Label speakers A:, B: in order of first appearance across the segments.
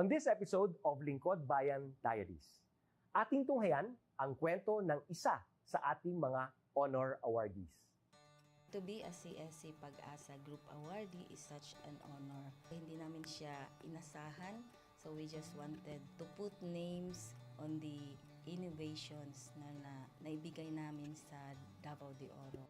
A: On this episode of Lingkod Bayan Diaries, ating tunghayan ang kwento ng isa sa ating mga honor awardees.
B: To be a CSC Pag-asa Group Awardee is such an honor. Hindi namin siya inasahan, so we just wanted to put names on the innovations na naibigay namin sa Davao de Oro.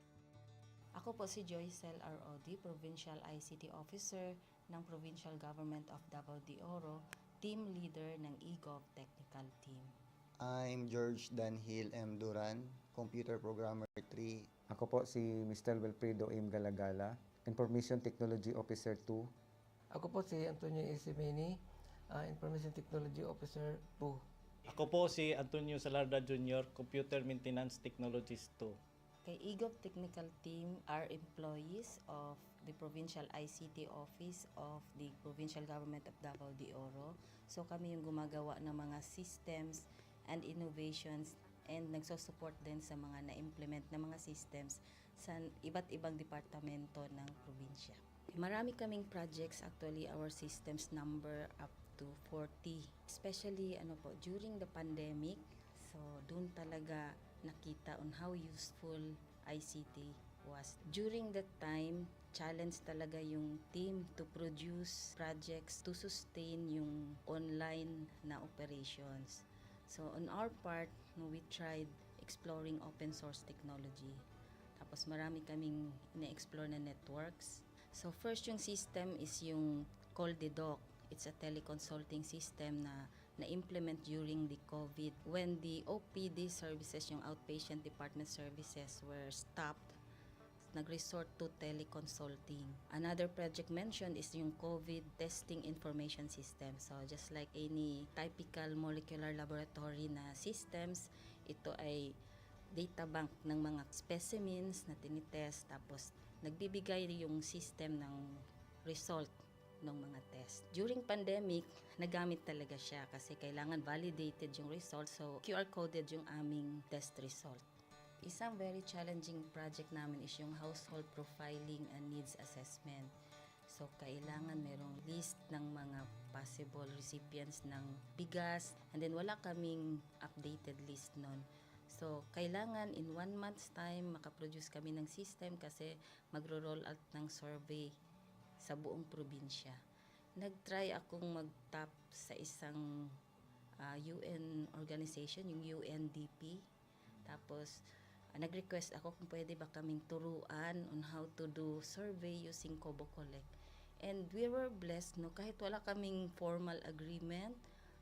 B: Ako po si Joycel R.O.D., Provincial ICT Officer ng Provincial Government of Davao de Oro, Team Leader ng eGov Technical Team.
C: I'm George Danhil M. Duran, Computer Programmer 3.
D: Ako po si Mr. Wilfredo M. Galagala, Information Technology Officer 2.
E: Ako po si Antonio Isimeni, Information Technology Officer 2.
F: Ako po si Antonio Salarda Jr., Computer Maintenance Technologist 2.
B: Kay eGov Technical Team are employees of the Provincial ICT Office of the Provincial Government of Davao de Oro. So kami yung gumagawa ng mga systems and innovations and nagsusupport din sa mga na-implement na mga systems sa iba't ibang departamento ng probinsya. Marami kaming projects, actually our systems number up to 40. Especially during the pandemic, so doon talaga nakita on how useful ICT was. During that time, challenge talaga yung team to produce projects to sustain yung online na operations. So on our part, we tried exploring open source technology. Tapos marami kaming ina-explore na networks. So first yung system is yung CallDedoc. It's a teleconsulting system na na-implement during the COVID. When the OPD services, yung outpatient department services were stopped, nag-resort to teleconsulting. Another project mentioned is yung COVID testing information system. So just like any typical molecular laboratory na systems, ito ay data bank ng mga specimens na tinitest, tapos nagbibigay yung system ng result ng mga test. During pandemic, nagamit talaga siya kasi kailangan validated yung result, so QR coded yung aming test result. Isang very challenging project namin is yung household profiling and needs assessment. So kailangan merong list ng mga possible recipients ng bigas, and then wala kaming updated list nun. So, kailangan in 1 month's time makaproduce kami ng system kasi magro-roll out ng survey sa buong probinsya. Nag-try akong mag-tap sa isang UN organization, yung UNDP. Tapos, nag-request ako kung pwede ba kaming turuan on how to do survey using Kobo Collect. And we were blessed, kahit wala kaming formal agreement,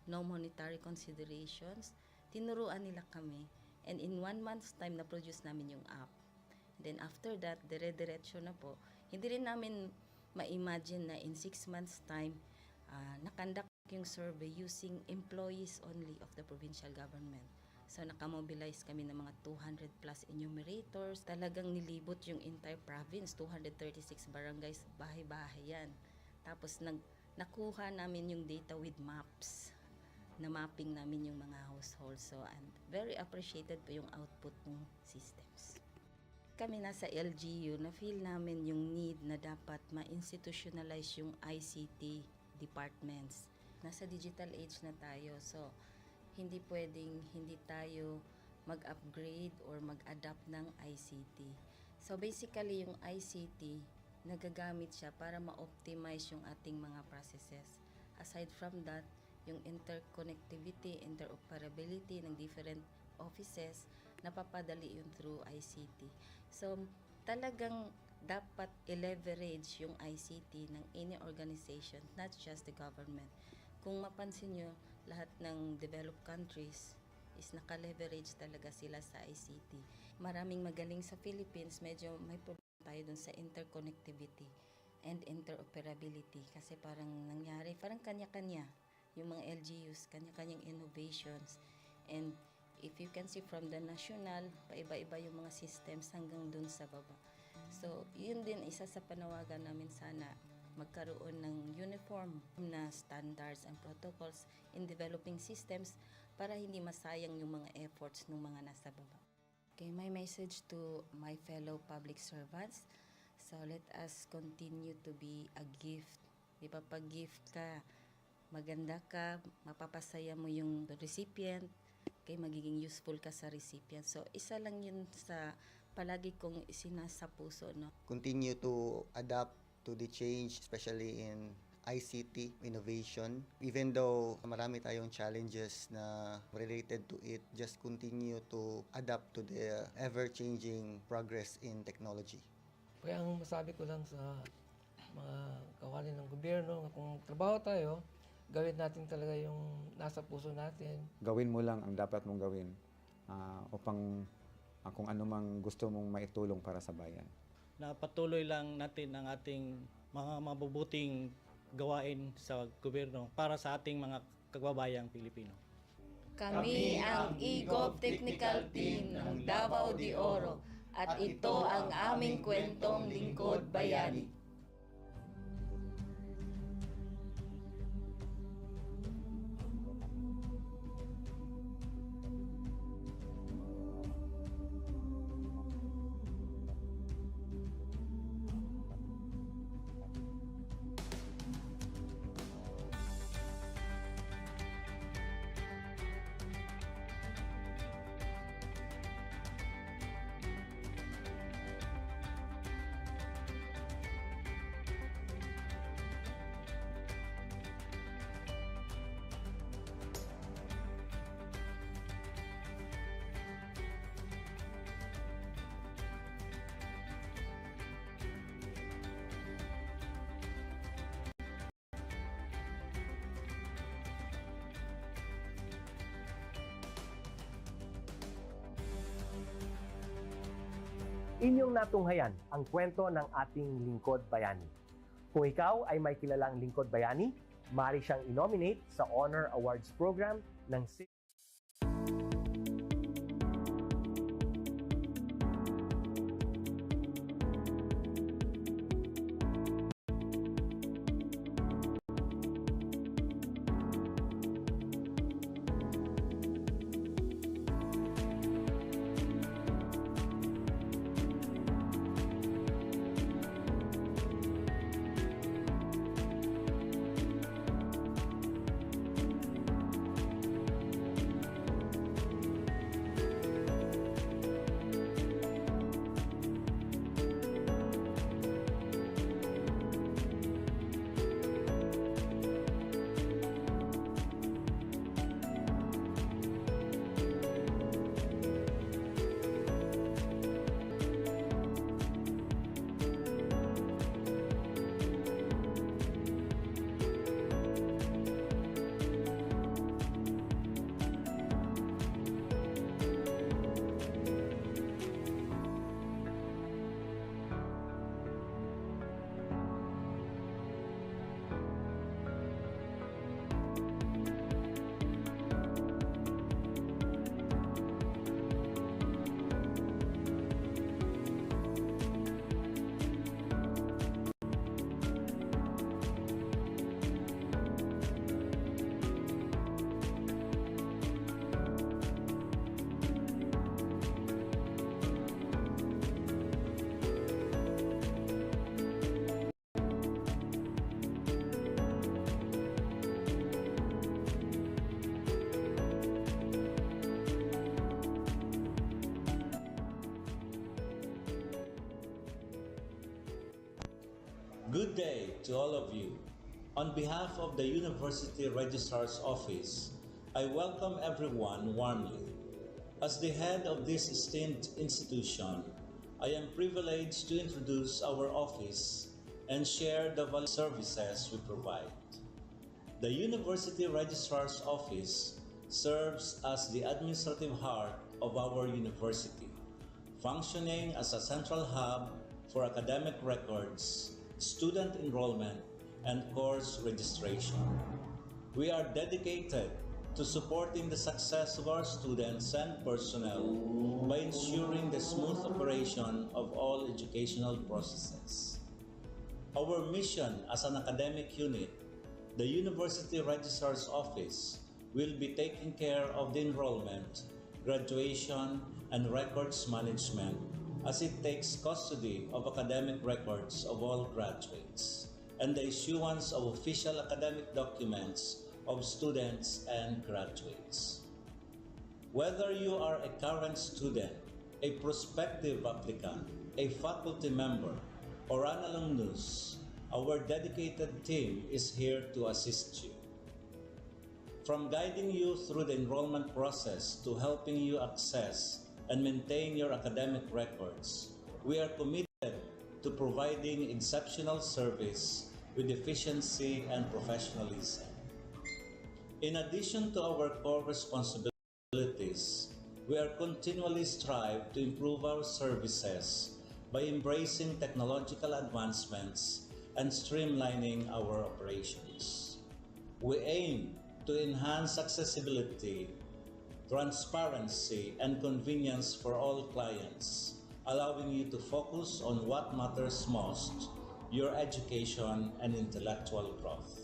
B: no monetary considerations, tinuruan nila kami. And in 1 month's time, na-produce namin yung app. And then after that, dire-diretso na po. Hindi rin namin ma-imagine na in 6 months' time, nakandak yung survey using employees only of the provincial government. So, nakamobilize kami ng mga 200 plus enumerators. Talagang nilibot yung entire province, 236 barangays, bahay-bahay yan. Tapos, nakuha namin yung data with maps. Na mapping namin yung mga households. So, and very appreciated po yung output ng systems. Kami nasa LGU, na-feel namin yung need na dapat ma-institutionalize yung ICT departments. Nasa digital age na tayo, so hindi pwedeng hindi tayo mag-upgrade or mag-adapt ng ICT. So basically, yung ICT, nagagamit siya para ma-optimize yung ating mga processes. Aside from that, yung interconnectivity, interoperability ng different offices, napapadali yun through ICT. So, talagang dapat i-leverage yung ICT ng any organization, not just the government. Kung mapansin nyo, lahat ng developed countries is naka-leverage talaga sila sa ICT. Maraming magaling sa Philippines, medyo may problem tayo dun sa interconnectivity and interoperability kasi parang nangyari, parang kanya-kanya yung mga LGUs, kanya-kanyang innovations. And if you can see from the national, paiba-iba yung mga systems hanggang dun sa baba. So, yun din isa sa panawagan namin, sana magkaroon ng uniform na standards and protocols in developing systems para hindi masayang yung mga efforts ng mga nasa baba. Okay, my message to my fellow public servants, so let us continue to be a gift. Di ba, pag gift ka, maganda ka, mapapasaya mo yung recipient, kay magiging useful ka sa recipient. So, isa lang yun sa palagi kong isinasa puso, no?
C: Continue to adapt to the change, especially in ICT innovation. Even though marami tayong challenges na related to it, just continue to adapt to the ever-changing progress in technology.
E: Kaya ang masabi ko lang sa mga kawani ng gobyerno, kung trabaho tayo, gawin natin talaga yung nasa puso natin.
D: Gawin mo lang ang dapat mong gawin upang kung ano mang gusto mong maitulong para sa bayan.
F: Na patuloy lang natin ang ating mga mabubuting gawain sa gobyerno para sa ating mga kababayang Pilipino.
B: Kami ang EGOV Technical Team ng Davao de Oro at ito ang aming kwentong lingkod bayani.
A: Inyong natunghayan ang kwento ng ating lingkod bayani. Kung ikaw ay may kilalang lingkod bayani, maaari siyang i-nominate sa Honor Awards program ng
G: Good day to all of you. On behalf of the University Registrar's Office, I welcome everyone warmly. As the head of this esteemed institution, I am privileged to introduce our office and share the valuable services we provide. The University Registrar's Office serves as the administrative heart of our university, functioning as a central hub for academic records, student enrollment, and course registration. We are dedicated to supporting the success of our students and personnel by ensuring the smooth operation of all educational processes. Our mission as an academic unit, the University Registrar's Office, will be taking care of the enrollment, graduation, and records management as it takes custody of academic records of all graduates. and the issuance of official academic documents of students and graduates. Whether you are a current student, a prospective applicant, a faculty member, or an alumnus, our dedicated team is here to assist you. From guiding you through the enrollment process to helping you access and maintain your academic records, we are committed to providing exceptional service with efficiency and professionalism. In addition to our core responsibilities, we are continually strive to improve our services by embracing technological advancements and streamlining our operations. We aim to enhance accessibility, transparency, and convenience for all clients, allowing you to focus on what matters most, your education and intellectual growth.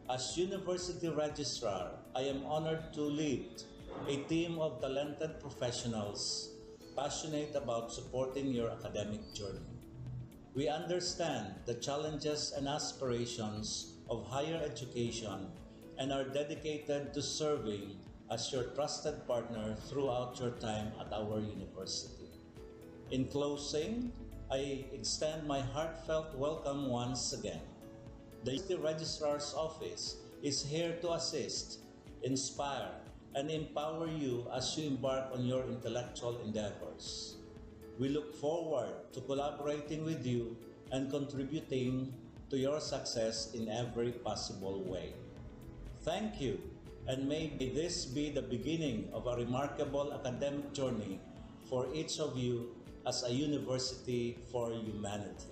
G: As University Registrar, I am honored to lead a team of talented professionals passionate about supporting your academic journey. We understand the challenges and aspirations of higher education and are dedicated to serving as your trusted partner throughout your time at our university. In closing, I extend my heartfelt welcome once again. The University Registrar's Office is here to assist, inspire, and empower you as you embark on your intellectual endeavors. We look forward to collaborating with you and contributing to your success in every possible way. Thank you, and may this be the beginning of a remarkable academic journey for each of you as a university for humanity.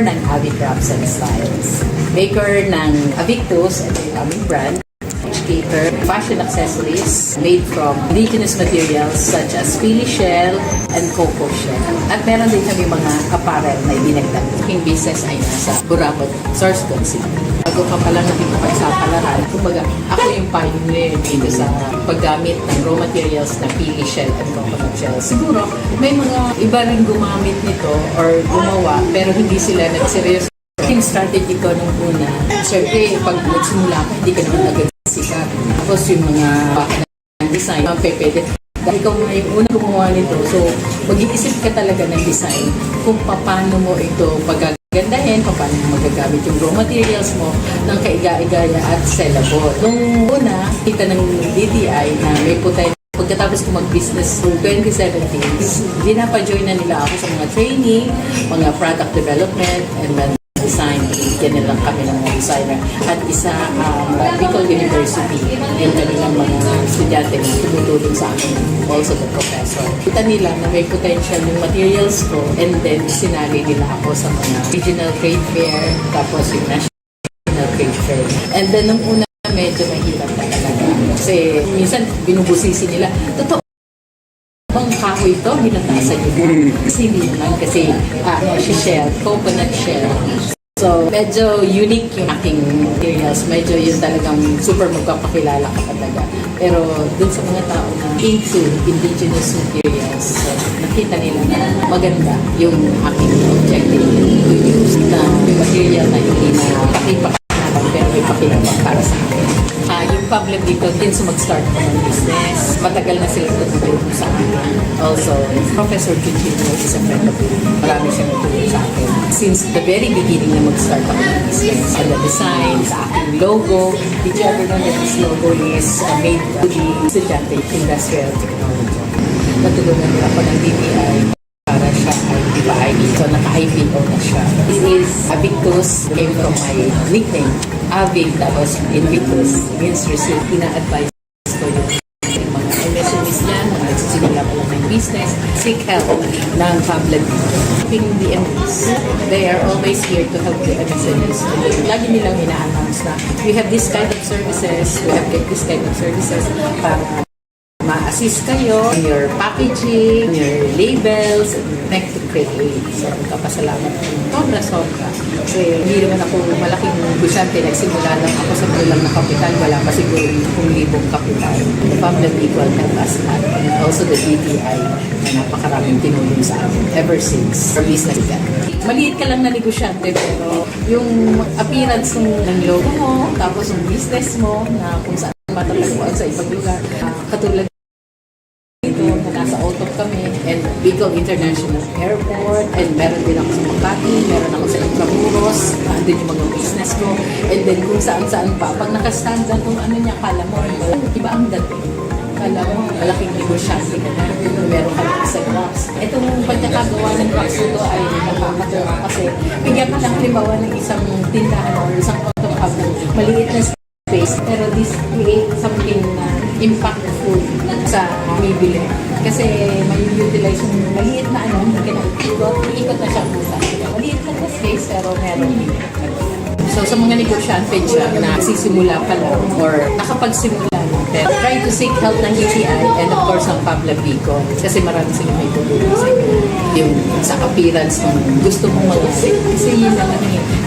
H: ng Avic Wraps and Styles. Maker ng Avictus, ito yung aming brand. Cater fashion accessories made from indigenous materials such as pili shell and cocoa shell. At meron din kami mga apparel na ibinagdag. Aking business ay nasa Burabot, Sorsogon City. Bago ka pala natin pagsapalaran, kumbaga ako yung pioneer dito sa paggamit ng raw materials na pili shell and coconut shell. Siguro may mga iba rin gumamit nito or gumawa pero hindi sila nagseryoso. Yung strategy ko nung una, syempre pag nagsimula ka, hindi ka naman agad sikat. Tapos yung mga design, mga pwede. Dahil ikaw nga yung unang gumawa nito, so mag-iisip ka talaga ng design kung paano mo ito pagagandahin, paano mo magagamit yung raw materials mo ng kaiga-igaya at sellable. Nung una, kita ng DTI na may potential. Pagkatapos ko mag-business noong 2017, dinapa-join na nila ako sa mga training, mga product development, and then design. Yan lang kami ng mga designer. At isa, Bicol University, yung kanilang mga estudyante na tumutulong sa akin, also the professor. Kita nila na may potential yung materials ko and then sinali nila ako sa mga regional trade fair, tapos yung national trade fair. And then nung una, medyo mahirap na talaga. Kasi minsan binubusisi nila, totoo bang kahoy ito, hinatasan nyo. Kasi hindi naman, kasi shell, coconut shell. So, medyo unique yung aking materials. Medyo yun talagang super magpapakilala ka talaga. Pero dun sa mga tao na into indigenous materials, so, nakita nila na maganda yung aking objective to use na material na hindi na pakipakinabang pero may pakinabang para sa akin. Yung Pablo dito din sa mag-start ko ng business. Matagal na sila tutulong sa akin. Also, Professor Cucino is a friend of mine. Marami siyang tutulong sa akin. Since the very beginning na mag-start ako ng business. Sa the design, sa aking logo. Did you ever know that this logo is made to the estudyante industrial technology? Natulungan nila ako ng DTI para siya ay ipa-IP. So, naka-IPO na siya. This is Avictus, came from my nickname. Avic, tapos Invictus, means receive. Ina-advise ko yung mga MSMEs dyan, mga nagsisimula pa lang ng business, seek help ng public. Helping the MSMEs, they are always here to help the MSMEs. Lagi nilang ina-announce na we have this kind of services, we have this kind of services para ma-assist kayo in your packaging, your labels, and connect to create. So, kapasalamat ko. Sobra. Kasi hindi naman ako malaking negosyante. Nagsimula lang ako sa kulang na kapital. Wala pa siguro 10,000 kapital. The Public Equal help us lahat. And also the DTI na napakaraming tinulong sa akin ever since our business began. Maliit ka lang na negosyante pero yung appearance ng logo mo, tapos yung business mo na kung saan matatagpuan sa ibang lugar. Katulad na nasa Otop kami and Bicol International Airport and meron din ako sa Makati, meron ako sa Intramuros, andun yung mga business ko and then kung saan-saan pa. Pag nakastand dyan kung ano niya, kala mo, iba ang dating. Kala mo, malaking negosyante ka na, meron ka lang sa box. Itong pagkakagawa ng box ito ay nakakatawa kasi bigyan ka ng halimbawa ng isang tindahan o isang auto hub ng maliit na space pero this create something na impactful sa bibili. Kasi may utilize yung maliit na hindi ka na ikot na siya pusa. Maliit lang na space pero meron din. So sa mga negosyante dyan na sisimula pa lang or nakapagsimula na, pero try to seek help ng DTI and of course ng Pablo Bicol kasi marami silang may tutulong sa inyo. Yung sa appearance ng gusto mong mag-isip. Kasi yun lang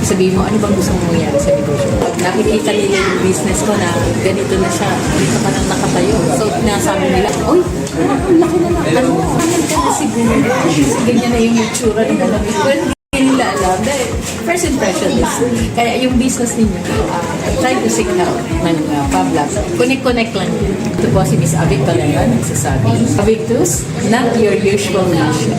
H: sabihin mo, ano bang gusto mong mangyari sa negosyo? Nakikita nila yung business ko na ganito na siya, dito ka nang nakatayo. So, nasabi nila, oy, ang laki na lang. Ano ka na siguro? Kasi ganyan na yung itsura ng alam. Pero hindi nila alam. Dahil first impression is, kaya yung business ninyo, try to seek help ng Pablas. Connect lang yun. Ito po si Miss Avic Talaga, nagsasabi, Avictus, not your usual nation.